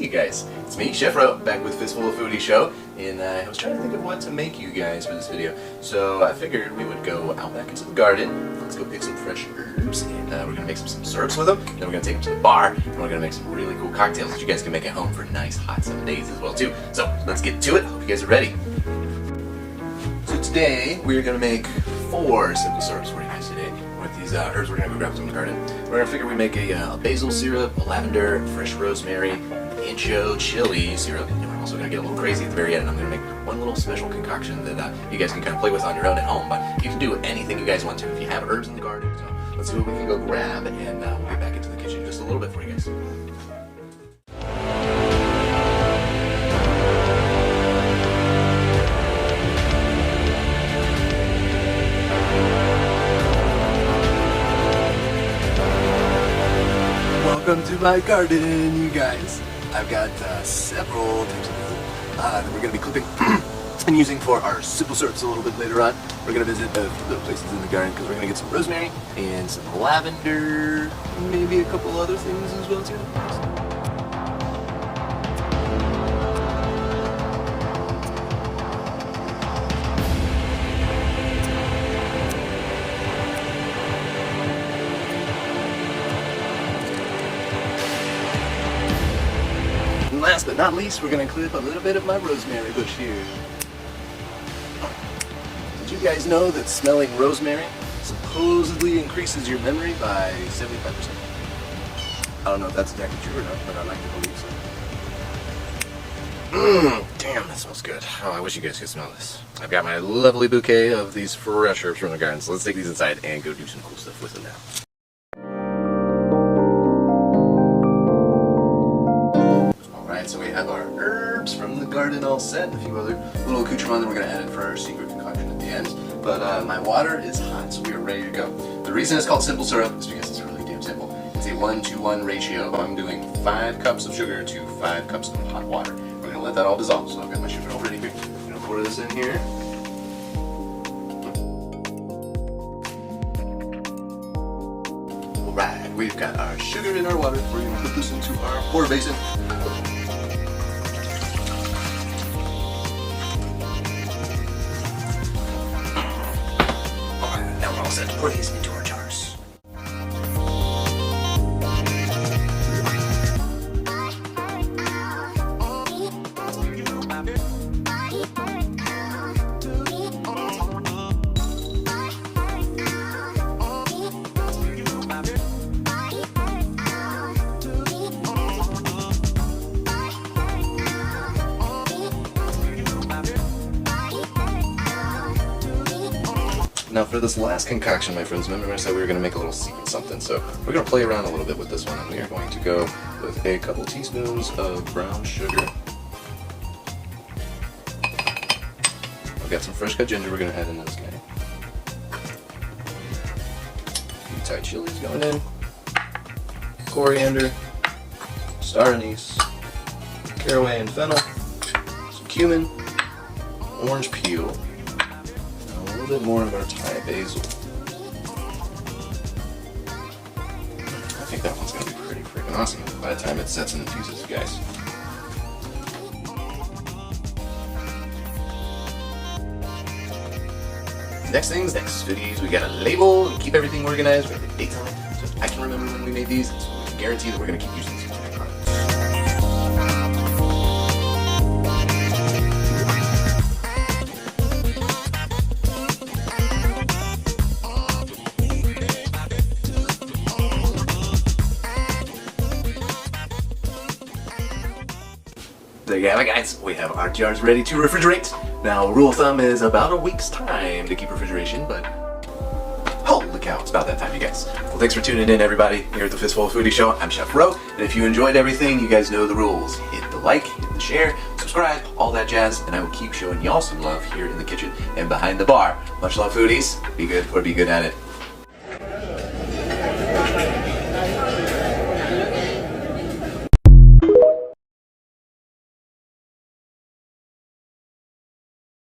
you guys? It's me, Chef Ro, back with FistFulla Foodie Show, and I was trying to think of what to make you guys for this video. So I figured we would go out back into the garden, let's go pick some fresh herbs, and we're going to make some syrups with them, then we're going to take them to the bar, and we're going to make some really cool cocktails that you guys can make at home for nice hot summer days as well too. So let's get to it, hope you guys are ready. So today we're going to make 4 simple syrups for you guys today. With these herbs we're going to go grab from the garden. We're going to figure we make a basil syrup, a lavender, fresh rosemary, ancho chili syrup, and we're also going to get a little crazy at the very end. I'm going to make one little special concoction that you guys can kind of play with on your own at home, but you can do anything you guys want to if you have herbs in the garden. So let's see what we can go grab, and we'll get back into the kitchen in just a little bit for you guys. Welcome to my garden, you guys. I've got several types of food that we're going to be clipping and using for our simple syrups a little bit later on. We're going to visit a few little places in the garden because we're going to get some rosemary and some lavender, maybe a couple other things as well too. And last but not least, we're going to clip a little bit of my rosemary bush here. Did you guys know that smelling rosemary supposedly increases your memory by 75%? I don't know if that's exactly true or not, but I like to believe so. Damn, that smells good. Oh, I wish you guys could smell this. I've got my lovely bouquet of these fresh herbs from the garden, so let's take these inside and go do some cool stuff with them now. So we have our herbs from the garden all set, a few other little accoutrements that we're going to add in for our secret concoction at the end. But my water is hot, so we are ready to go. The reason it's called simple syrup is because it's really damn simple. It's a 1-to-1 ratio. I'm doing 5 cups of sugar to 5 cups of hot water. We're going to let that all dissolve. So I've got my sugar all ready here. I'm going to pour this in here. Alright, we've got our sugar in our water. We're going to put this into our pour basin. Let's pour these into our jars. Now for this last concoction, my friends, remember I said we were going to make a little secret something, so we're going to play around a little bit with this one, and we are going to go with a couple teaspoons of brown sugar. I've got some fresh cut ginger we're going to add in this guy. A few Thai chilies going in, coriander, star anise, caraway and fennel, some cumin, orange peel, a little bit more of our Thai basil. I think that one's going to be pretty freaking awesome by the time it sets and infuses, guys. Next things next. Foodies, we got a label and keep everything organized. We have the dates on it, so I can remember when we made these, so we can guarantee that we're going to keep using these products. There you have it, guys. We have our jars ready to refrigerate. Now, rule of thumb is about a week's time to keep refrigeration, but holy cow, it's about that time, you guys. Well, thanks for tuning in, everybody, here at the Fistful Foodie Show. I'm Chef Ro, and if you enjoyed everything, you guys know the rules. Hit the like, hit the share, subscribe, all that jazz, and I will keep showing y'all some love here in the kitchen and behind the bar. Much love, foodies. Be good or be good at it.